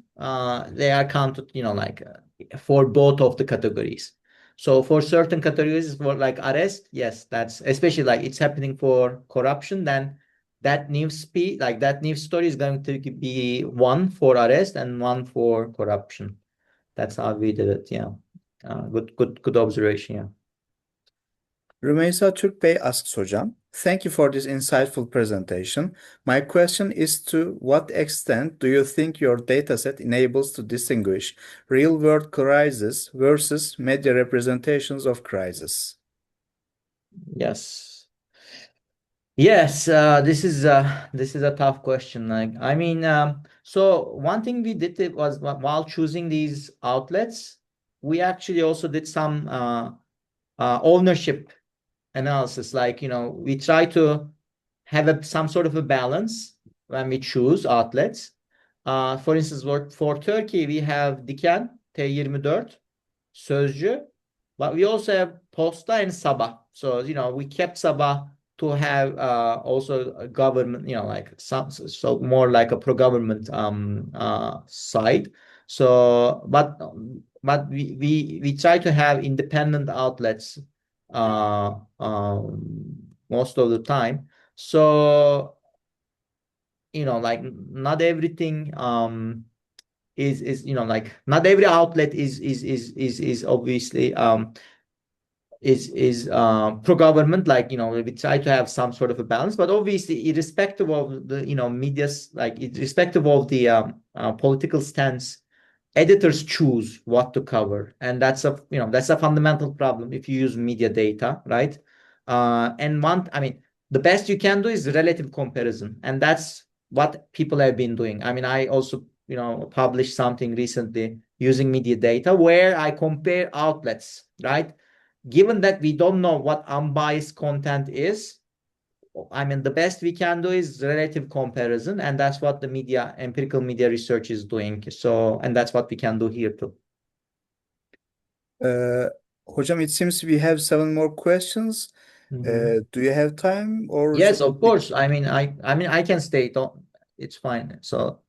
they are counted, like for both of the categories. So for certain categories, for like arrest, yes, that's especially like it's happening for corruption, then that news story is going to be one for arrest and one for corruption. That's how we did it. Yeah. Good observation. Yeah. Rümeysa Türkbey asks hocam, thank you for this insightful presentation. My question is to what extent do you think your dataset enables to distinguish real-world crisis versus media representations of crisis? Yes. Yes, this is a tough question. Like, I mean, so one thing we did was while choosing these outlets, we actually also did some ownership analysis. Like, we try to have some sort of a balance when we choose outlets. For instance, for Turkey, we have Diken, T24, Sözcü, but we also have Posta and Sabah. So, we kept Sabah to have also a government, like so more like a pro-government side. So, but we try to have independent outlets most of the time. So, like not everything is like not every outlet is obviously is pro-government. Like, we try to have some sort of a balance, but obviously irrespective of the media's, like irrespective of the political stance, editors choose what to cover, and that's a fundamental problem if you use media data, right? And I mean, the best you can do is relative comparison, and that's what people have been doing. I mean, I also published something recently using media data where I compare outlets, right? Given that we don't know what unbiased content is, I mean, the best we can do is relative comparison, and that's what the empirical media research is doing. So, and that's what we can do here too. Uh, Hocam, it seems we have seven more questions. Mhm. Do you have time or Yes, should of we? course. I mean, I can stay. Don't, it's fine. So,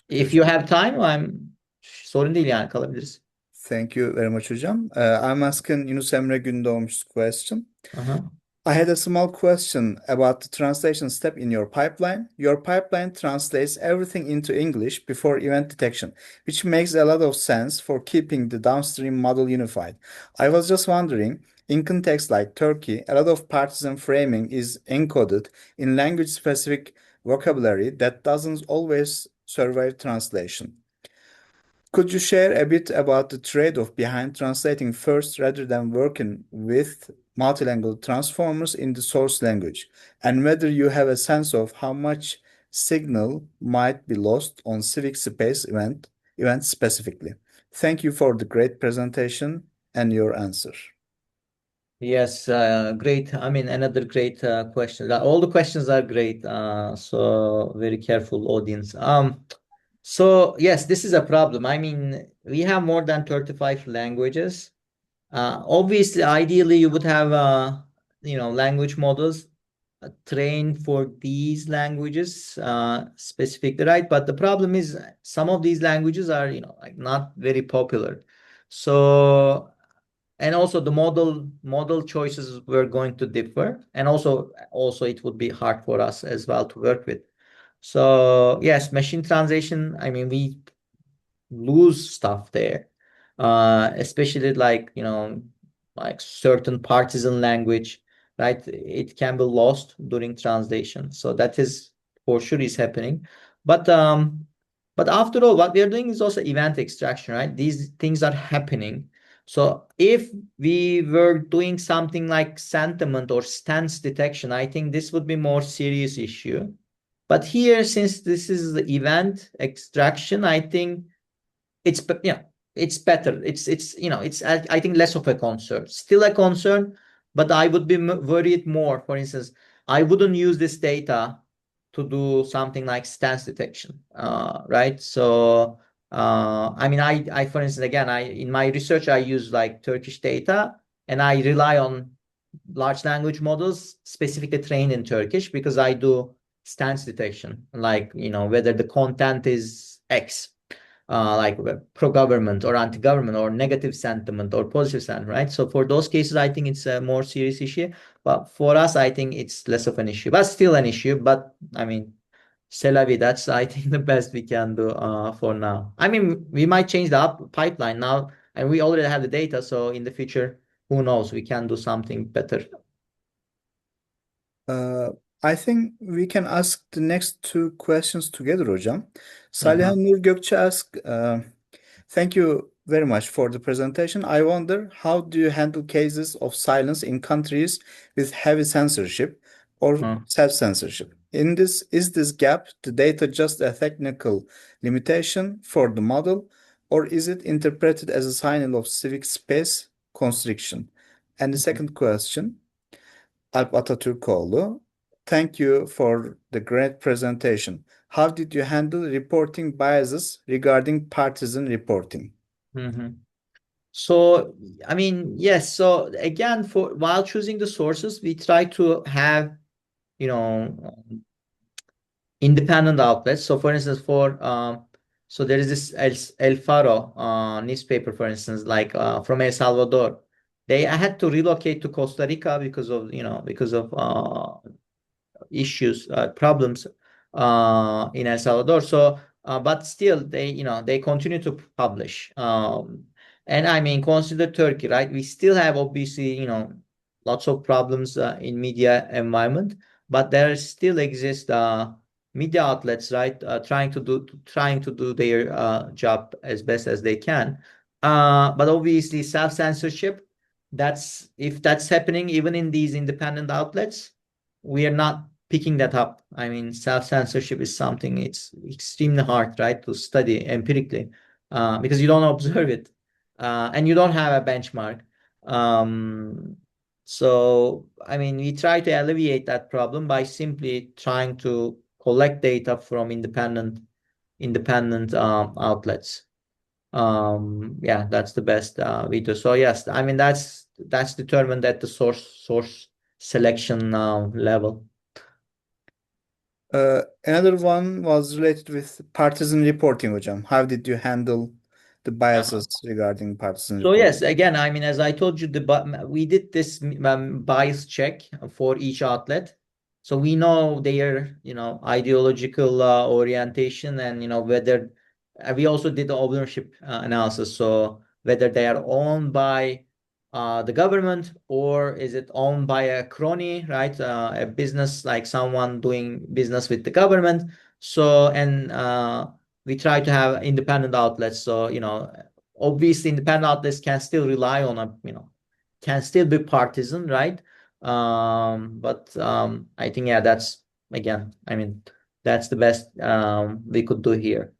if you Teşekkür. have time, sorun değil yani kalabiliriz. Thank you very much, hocam. I'm asking Yunus Emre Gündoğmuş question. Aha. I had a small question about the translation step in your pipeline. Your pipeline translates everything into English before event detection, which makes a lot of sense for keeping the downstream model unified. I was just wondering, in contexts like Turkey, a lot of partisan framing is encoded in language-specific vocabulary that doesn't always survive translation. Could you share a bit about the trade-off behind translating first rather than working with multilingual transformers in the source language, and whether you have a sense of how much signal might be lost on Civic Space events specifically? Thank you for the great presentation and your answer. Yes, great. I mean, another great question. All the questions are great. So very careful audience. So yes, this is a problem. I mean, we have more than 35 languages. Obviously, ideally, you would have language models trained for these languages specifically, right? But the problem is some of these languages are like not very popular. So, and also the model choices were going to differ, and also it would be hard for us as well to work with. So yes, machine translation, I mean, we lose stuff there, especially like like certain partisan language, right? It can be lost during translation, so that is for sure is happening. But after all, what we are doing is also event extraction, right? These things are happening. So if we were doing something like sentiment or stance detection, I think this would be more serious issue. But here, since this is the event extraction, I think it's better. It's I think less of a concern. Still a concern, but I would be worried more. For instance, I wouldn't use this data to do something like stance detection, right? So I mean, I for instance, again, I in my research I use like Turkish data, and I rely on large language models specifically trained in Turkish because I do stance detection, like whether the content is X, like pro-government or anti-government or negative sentiment or positive sentiment, right? So for those cases, I think it's a more serious issue. But for us, I think it's less of an issue, but still an issue. But I mean, c'est la vie. That's, I think, the best we can do for now. I mean, we might change the pipeline now, and we already have the data. So in the future, who knows, we can do something better. Uh, I think we can ask the next two questions together hocam. Saliha Mhm, Nur Gökçe ask, thank you very much for the presentation. I wonder, how do you handle cases of silence in countries with heavy censorship or mhm, self-censorship? In this, is this gap the data just a technical limitation for the model, or is it interpreted as a sign of civic space constriction? And the mhm, second question, Alp Atatürkoğlu, thank you for the great presentation. How did you handle reporting biases regarding partisan reporting? mhm. So, I mean, yes. So again, for while choosing the sources, we try to have, you know, independent outlets. So, for instance, so there is this El Faro newspaper, for instance, like from El Salvador. I had to relocate to Costa Rica because of, because of issues, problems in El Salvador. So, but still, they continue to publish. And I mean, consider Turkey, right? We still have obviously, lots of problems in media environment, but there still exist media outlets, right? Trying to do their job as best as they can. But obviously, self-censorship. If that's happening even in these independent outlets, we are not picking that up. I mean, self-censorship is something it's extremely hard, right, to study empirically, because you don't observe it, and you don't have a benchmark. Um, so, I mean, we try to alleviate that problem by simply trying to collect data from independent outlets. Yeah, that's the best we do. So yes, I mean that's determined at the source selection level. Another one was related with partisan reporting hocam. How did you handle the biases regarding partisan So reporting? yes, again, I mean, as I told you, we did this bias check for each outlet, so we know their ideological orientation, and whether we also did the ownership analysis, so whether they are owned by the government, or is it owned by a crony, right? A business, like someone doing business with the government. So, and we try to have independent outlets, so obviously independent outlets can still rely on can still be partisan, right? But I think, yeah, that's, again, I mean, that's the best we could do here.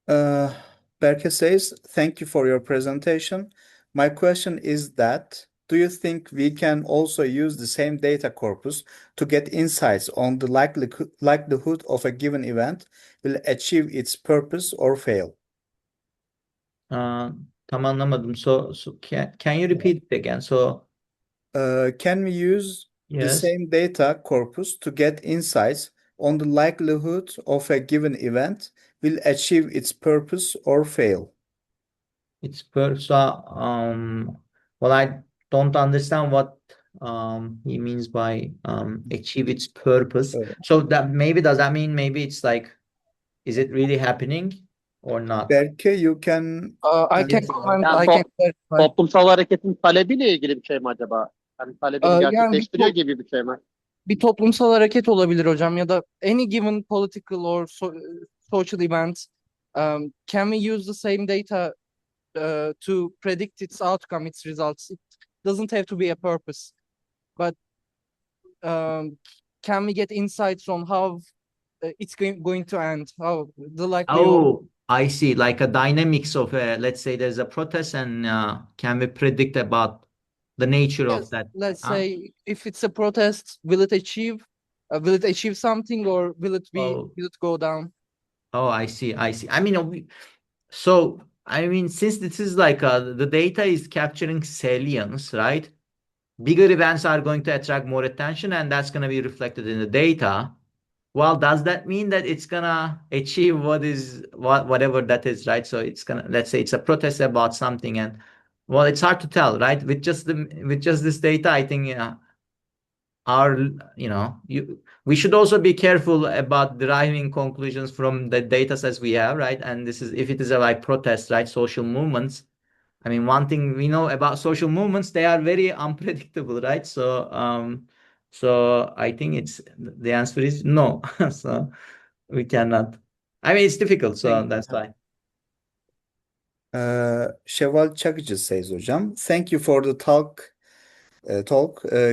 Uh, Berke says, thank you for your presentation. My question is that, do you think we can also use the same data corpus to get insights on the likelihood of a given event will achieve its purpose or fail? Tam anlamadım. So can you repeat it again? So Can we use the yes, same data corpus to get insights on the likelihood of a given event will achieve its purpose or fail? it's per so well, I don't understand what he means by achieve its purpose. Uh, So that maybe does that mean maybe it's like, is it really happening or not? Berke, you can I can answer. comment, Yani I can clarify. toplumsal hareketin talebiyle ilgili bir şey mi acaba? Yani talebini Yani gerçekleştiriyor gibi bir şey mi? bir toplumsal hareket olabilir hocam, ya da any given political or social event. Can we use the same data to predict its outcome, its results? It doesn't have to be a purpose, but um, can we get insights on how it's going to end, how the likelihood? Oh, I see. Like a dynamics of let's say there's a protest, and can we predict about the nature of Yes, that? let's Huh? say if it's a protest, will it achieve something, or Oh, will it go down? oh, I see. I see. I mean, so I mean, since this is like the data is capturing salience, right? Bigger events are going to attract more attention, and that's going to be reflected in the data. Well, does that mean that it's gonna achieve whatever that is, right? So it's gonna, let's say it's a protest about something, and well, it's hard to tell, right? With just this data, I think our we should also be careful about deriving conclusions from the data sets we have, right? And this is, if it is a like protest, right, social movements, I mean, one thing we know about social movements, they are very unpredictable, right? So I think the answer is no. So we cannot. I mean, it's difficult, so that's why. Şevval Çakıcı says hocam. Thank you for the talk.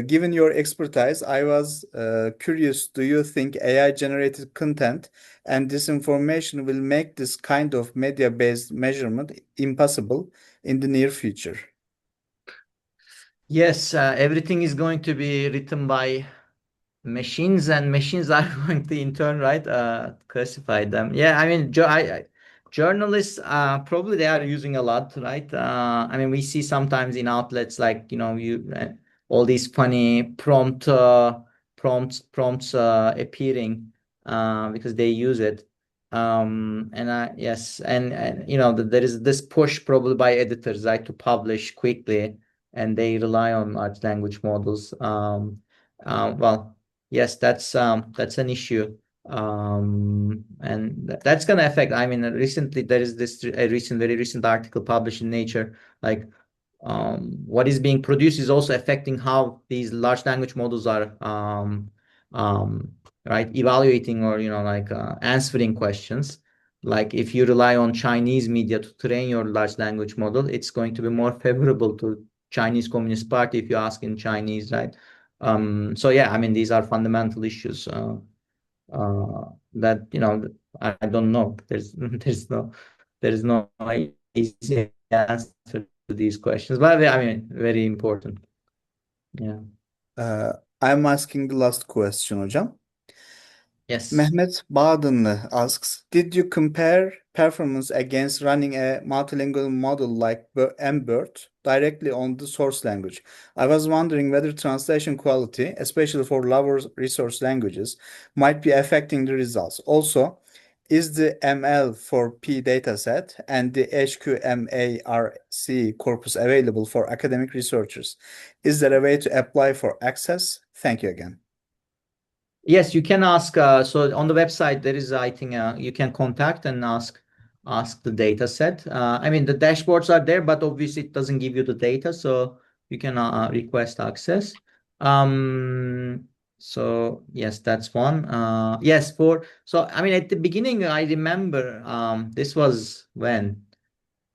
Given your expertise, I was curious, do you think AI-generated content and disinformation will make this kind of media-based measurement impossible in the near future? Yes, everything is going to be written by machines, and machines are going to in turn, right, classify them. Yeah, I mean, journalists, probably they are using a lot, right? I mean, we see sometimes in outlets like, all these funny prompts appearing, because they use it. Yes, and there is this push probably by editors, right, to publish quickly, and they rely on large language models. Well, yes, that's an issue. And that's going to affect. I mean, recently there is very recent article published in Nature, like, what is being produced is also affecting how these large language models are, right, evaluating, or answering questions. Like, if you rely on Chinese media to train your large language model, it's going to be more favorable to Chinese Communist Party if you ask in Chinese, right? So yeah, I mean, these are fundamental issues that I don't know. There's no easy answer to these questions, but I mean, very important. Yeah. I'm asking the last question hocam. Yes. Mehmet Bağdınlı asks, did you compare performance against running a multilingual model like mbert directly on the source language? I was wondering whether translation quality, especially for lower resource languages, might be affecting the results. Also, is the ML4P dataset and the HQMARC corpus available for academic researchers? Is there a way to apply for access? Thank you again. Yes, you can ask. So on the website, there is, I think, you can contact and ask the data set. I mean, the dashboards are there, but obviously it doesn't give you the data, so you can request access. So yes, that's one. Yes, so I mean, at the beginning, I remember, this was when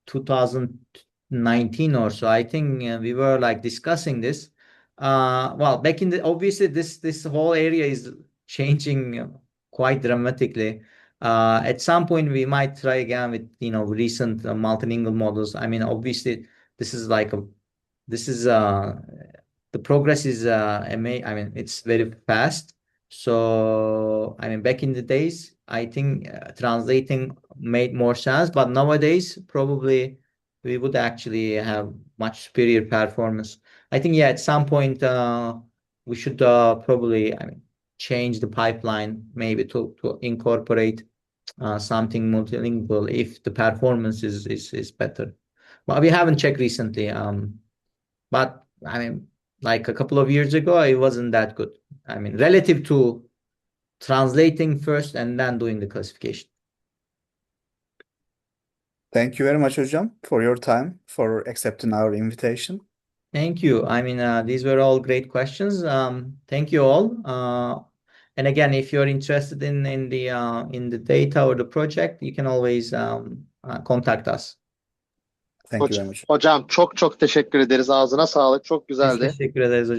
2019 or so. I think we were like discussing this. Well, back in obviously this whole area is changing quite dramatically. At some point we might try again with recent multilingual models. I mean, obviously this is like this is the progress is I mean, it's very fast. So I mean, back in the days, I think translating made more sense, but nowadays probably we would actually have much superior performance. I think, yeah, at some point we should probably, I mean, change the pipeline maybe to incorporate something multilingual if the performance is better. Well, we haven't checked recently, but I mean, like a couple of years ago, it wasn't that good. I mean, relative to translating first and then doing the classification. Thank you very much, hocam, for your time, for accepting our invitation. Thank you. I mean, these were all great questions. Thank you all. And again, if you're interested in the data or the project, you can always contact us. Thank you very much. Hocam çok çok teşekkür ederiz. Ağzına sağlık. Çok Biz güzeldi. teşekkür ederiz hocam.